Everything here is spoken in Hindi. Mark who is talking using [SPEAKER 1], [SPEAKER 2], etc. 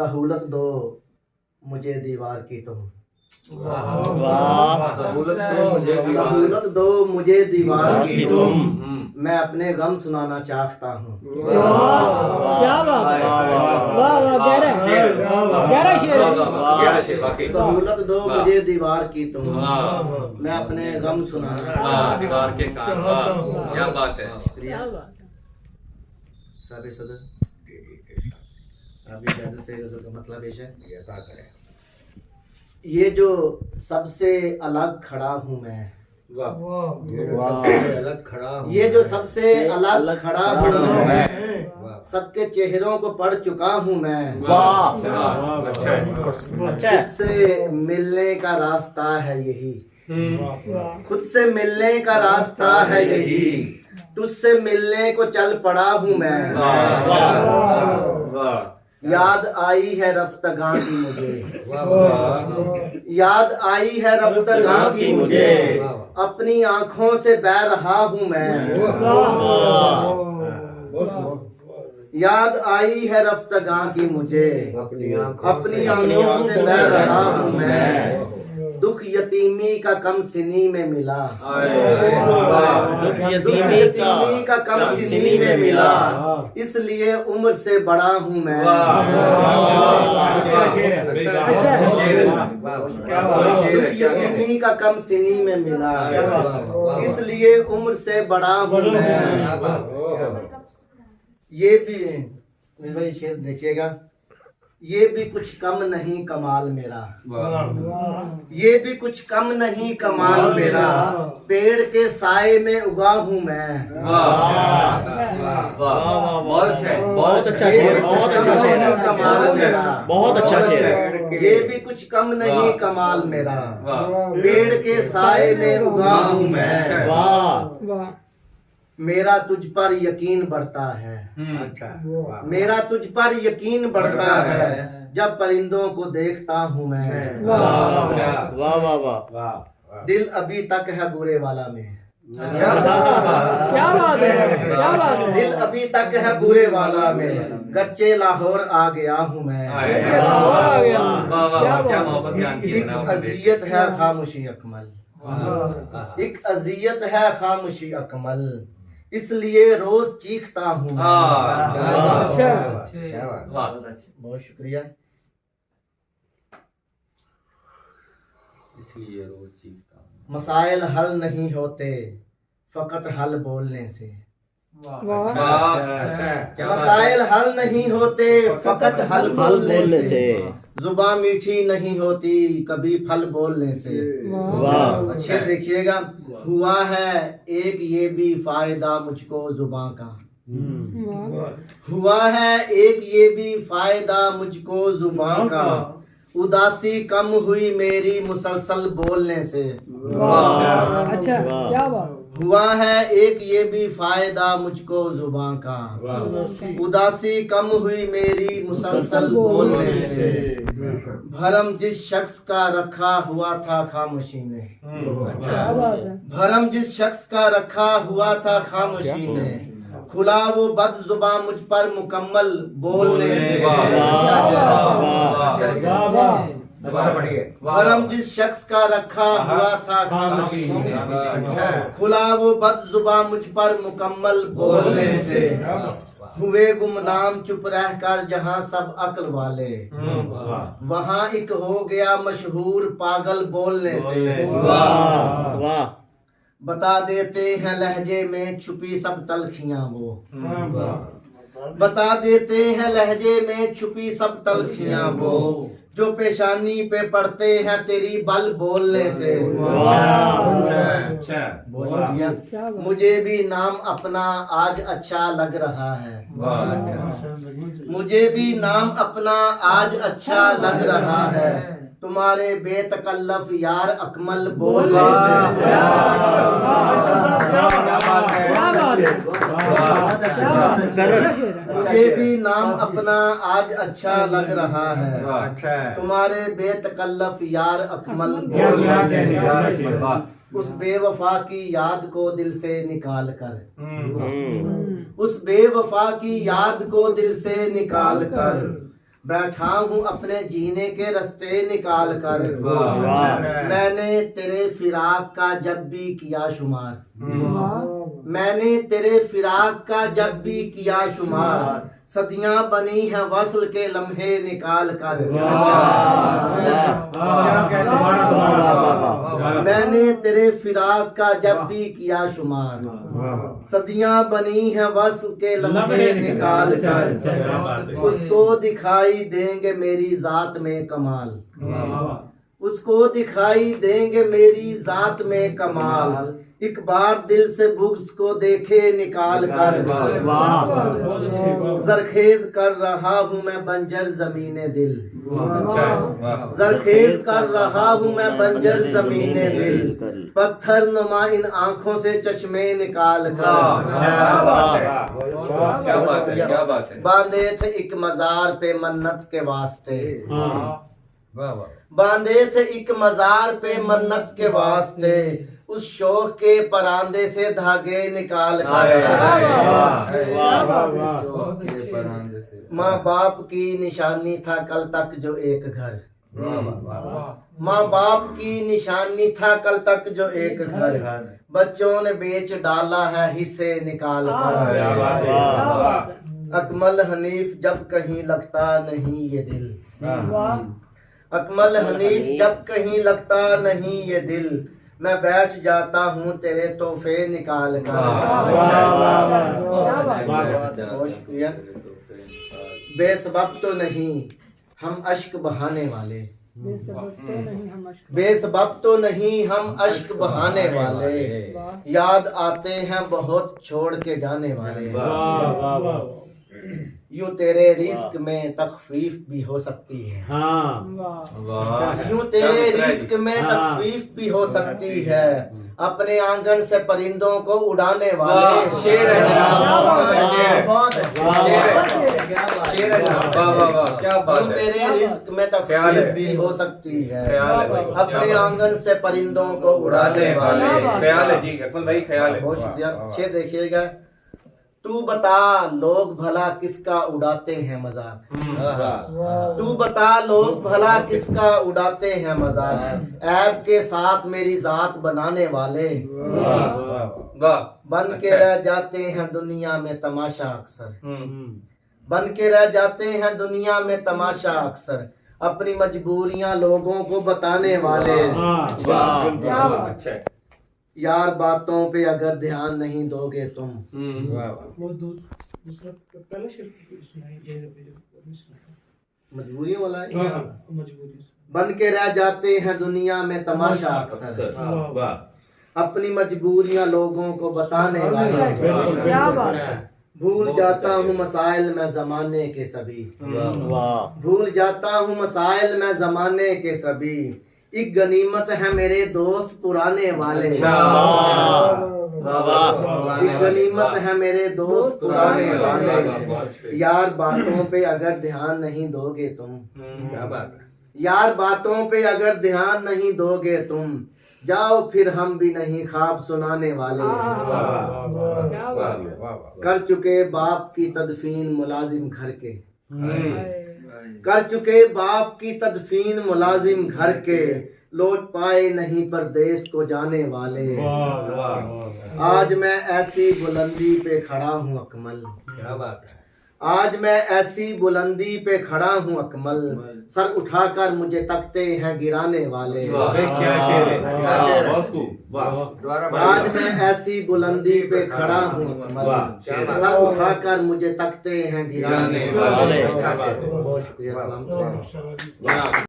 [SPEAKER 1] सहूलत दो मुझे दीवार की तुम।
[SPEAKER 2] वाह
[SPEAKER 1] सहूलत दो मुझे दीवार की तुम, मैं अपने गम सुनाना चाहता हूँ।
[SPEAKER 3] क्या बात है, वाह वाह, गहरा शेर है।
[SPEAKER 1] सहूलत दो मुझे दीवार की तुम, मैं अपने गम सुनाना।
[SPEAKER 4] दीवार के कान, क्या बात है।
[SPEAKER 3] क्या बात है।
[SPEAKER 1] सभी सदस्य अभी इजाजत से उसका मतलब है ये जो सबसे अलग खड़ा हूँ मैं,
[SPEAKER 2] अलग खड़ा हूँ,
[SPEAKER 1] ये जो सबसे अलग खड़ा हूँ मैं, सबके चेहरों को पढ़ चुका हूँ मैं। तुझसे मिलने का रास्ता है यही, खुद से मिलने का रास्ता है यही, तुझसे मिलने को चल पड़ा हूँ मैं। याद आई है रफ्तगां की मुझे, याद आई है रफ्तगां की मुझे, अपनी आंखों से बह रहा हूँ मैं। याद आई है रफ्तगां की मुझे, अपनी आंखों से बह रहा हूँ मैं। दुख यतीमी का कम सिनी में मिला, दुख यतीमी का कम सिनी में मिला, इसलिए उम्र से बड़ा हूँ मैं। दुख यतीमी का कम सिनी में मिला, इसलिए उम्र से बड़ा हूँ मैं। ये भी भाई शेर देखिएगा, ये भी कुछ कम नहीं कमाल मेरा, ये भी कुछ कम नहीं कमाल मेरा, पेड़ के साए में उगा हूँ मैं।
[SPEAKER 2] बहुत अच्छा शेर, बहुत अच्छा शेर,
[SPEAKER 1] कमाल मेरा,
[SPEAKER 2] बहुत अच्छा शेर।
[SPEAKER 1] ये भी कुछ कम नहीं कमाल मेरा, पेड़ के साए में उगा हूँ मैं।
[SPEAKER 3] वाह,
[SPEAKER 1] मेरा तुझ पर यकीन बढ़ता है, मेरा तुझ पर यकीन बढ़ता है, जब परिंदों को देखता हूँ मैं।
[SPEAKER 2] वाह वाह वाह,
[SPEAKER 1] दिल अभी तक है बुरे वाला में,
[SPEAKER 3] क्या बात है, क्या बात है।
[SPEAKER 1] दिल अभी तक है बुरे वाला में, गच्चे लाहौर आ गया हूँ मैं।
[SPEAKER 4] क्या मोहब्बत बयान की है
[SPEAKER 1] एक
[SPEAKER 4] ना आपने।
[SPEAKER 1] अजियत है खामोशी अकमल, एक अजियत है खामोशी अकमल, इसलिए रोज चीखता हूँ मैं।
[SPEAKER 3] अच्छा,
[SPEAKER 1] बहुत शुक्रिया।
[SPEAKER 4] इसलिए रोज सीखता हूँ।
[SPEAKER 1] मसाइल हल नहीं होते फकत हल बोलने से, मसाइल हल नहीं होते फकत हल बोलने से, जुबान मीठी नहीं होती कभी फल बोलने से।
[SPEAKER 2] वाह,
[SPEAKER 1] अच्छे देखिएगा, हुआ है एक ये भी फायदा मुझको जुबान का, हुआ है एक ये भी फायदा मुझको जुबान का, उदासी कम हुई मेरी मुसलसल बोलने से।
[SPEAKER 3] अच्छा, क्या बात।
[SPEAKER 1] हुआ है एक ये भी फायदा मुझको जुबान का, उदासी कम हुई मेरी मुसलसल बोलने से। भरम जिस शख्स का रखा हुआ था खामोशी ने,
[SPEAKER 3] क्या बात है।
[SPEAKER 1] भरम जिस शख्स का रखा हुआ था खामोशी ने, खुला वो बद जुबान मुझ पर मुकम्मल बोलने से। भरम जिस शख्स का रखा हुआ था खामोशी ने, खुला वो बद जुबान मुझ पर मुकम्मल बोलने से। हुए गुमनाम चुप रहकर जहाँ सब अक्ल वाले, वहाँ एक हो गया मशहूर पागल बोलने से।
[SPEAKER 2] वाह,
[SPEAKER 1] बता देते हैं लहजे में छुपी सब तलखियां वो, बता देते हैं लहजे में छुपी सब तलखियां वो, जो पेशानी पे पड़ते हैं तेरी बल बोलने से। मुझे भी नाम अपना आज अच्छा लग रहा है, मुझे भी नाम अपना आज अच्छा लग रहा है, तुम्हारे बेतकल्लफ यार अकमल बोलने से। मुझे भी नाम अपना आज अच्छा लग रहा है, तुम्हारे बेतकल्लफ यार अकमल बोलने से। उस बेवफा की याद को दिल से निकाल कर, उस बेवफा की याद को दिल से निकाल कर, बैठा हूँ अपने जीने के रास्ते निकाल कर।
[SPEAKER 2] वाह।
[SPEAKER 1] मैंने तेरे फिराक का जब भी किया शुमार, मैंने तेरे फिराक का जब भी किया शुमार, सदियां बनी हैं वस्ल के लम्हे निकाल कर। मैंने तेरे फिराक का जब भी किया शुमार, सदियां बनी हैं वस्ल के लम्हे निकाल कर। उसको दिखाई देंगे मेरी जात में कमाल, उसको दिखाई देंगे मेरी जात में कमाल, एक बार दिल से बुग़्ज़ को देखे निकाल कर। जरखेज कर रहा हूँ मैं बंजर जमीने दिल, जरखेज कर रहा हूँ मैं बंजर जमीने दिल, पत्थर नुमा इन आंखों से चश्मे निकाल कर।
[SPEAKER 4] क्या बात है।
[SPEAKER 1] बांधे थे एक मजार पे मन्नत के वास्ते, बांधे थे एक मजार पे मन्नत के वास्ते, उस शौक के परांदे से धागे निकाल कर। माँ बाप की निशानी था कल तक जो एक घर, माँ बाप की निशानी था कल तक जो एक घर, बच्चों ने बेच डाला है हिस्से निकाल कर। अकमल हनीफ जब कहीं लगता नहीं ये दिल, अकमल हनीफ जब कहीं लगता नहीं ये दिल, मैं बैठ जाता हूँ तेरे तोहफे निकाल कर। बेसबब तो नहीं हम अश्क बहाने वाले, बेसबब तो नहीं हम अश्क बहाने वाले, याद आते हैं बहुत छोड़ के जाने वाले। यूं तेरे रिस्क में तखफीफ भी हो सकती है, यूं तेरे रिस्क में तखफीफ भी हो सकती है, अपने आंगन से परिंदों को उड़ाने वाले।
[SPEAKER 4] शेर है क्या बात
[SPEAKER 1] यूं
[SPEAKER 4] है।
[SPEAKER 1] तेरे रिस्क में तखफीफ भी हो सकती है, अपने आंगन से परिंदों को उड़ाने वाले।
[SPEAKER 4] ख्याल है जी अकमल भाई, ख्याल है।
[SPEAKER 1] बहुत शुक्रिया। शेर देखिएगा। तू बता लोग भला किसका उड़ाते हैं मजाक, तू बता लोग भला किसका उड़ाते हैं मजाक, ऐब के साथ मेरी जात बनाने वाले, बन के रह जाते हैं दुनिया में तमाशा अक्सर, बन के रह जाते हैं दुनिया में तमाशा अक्सर, अपनी मजबूरियां लोगों को बताने वाले।
[SPEAKER 4] अच्छा
[SPEAKER 1] यार बातों पे अगर ध्यान नहीं दोगे तुम, मजबूरी वाला है। बन के रह जाते हैं दुनिया में तमाशा अक्सर, अपनी मजबूरियां लोगों को बताने वाले। भूल जाता हूँ मसाइल मैं जमाने के सभी, भूल जाता हूँ मसाइल मैं जमाने के सभी, एक गनीमत है मेरे दोस्त पुराने वाले। एक गनीमत है मेरे दोस्त पुराने वाले, यार बातों पे अगर ध्यान नहीं दोगे तुम, क्या बात है, यार बातों पे अगर ध्यान नहीं दोगे तुम, जाओ फिर हम भी नहीं ख्वाब सुनाने वाले। कर चुके बाप की तदफीन मुलाजिम घर के, कर चुके बाप की तदफीन मुलाजिम घर के, लौट पाए नहीं परदेश को जाने वाले। आज मैं ऐसी बुलंदी पे खड़ा हूँ अकमल, क्या बात है, आज मैं ऐसी बुलंदी पे खड़ा हूँ अकमल, सर उठाकर मुझे तकते हैं गिराने वाले।
[SPEAKER 4] क्या शेर है, बहुत खूब।
[SPEAKER 1] आज मैं ऐसी बुलंदी पे खड़ा हूँ अकमल, सर उठाकर मुझे तकते हैं गिराने वाले। बहुत शुक्रिया।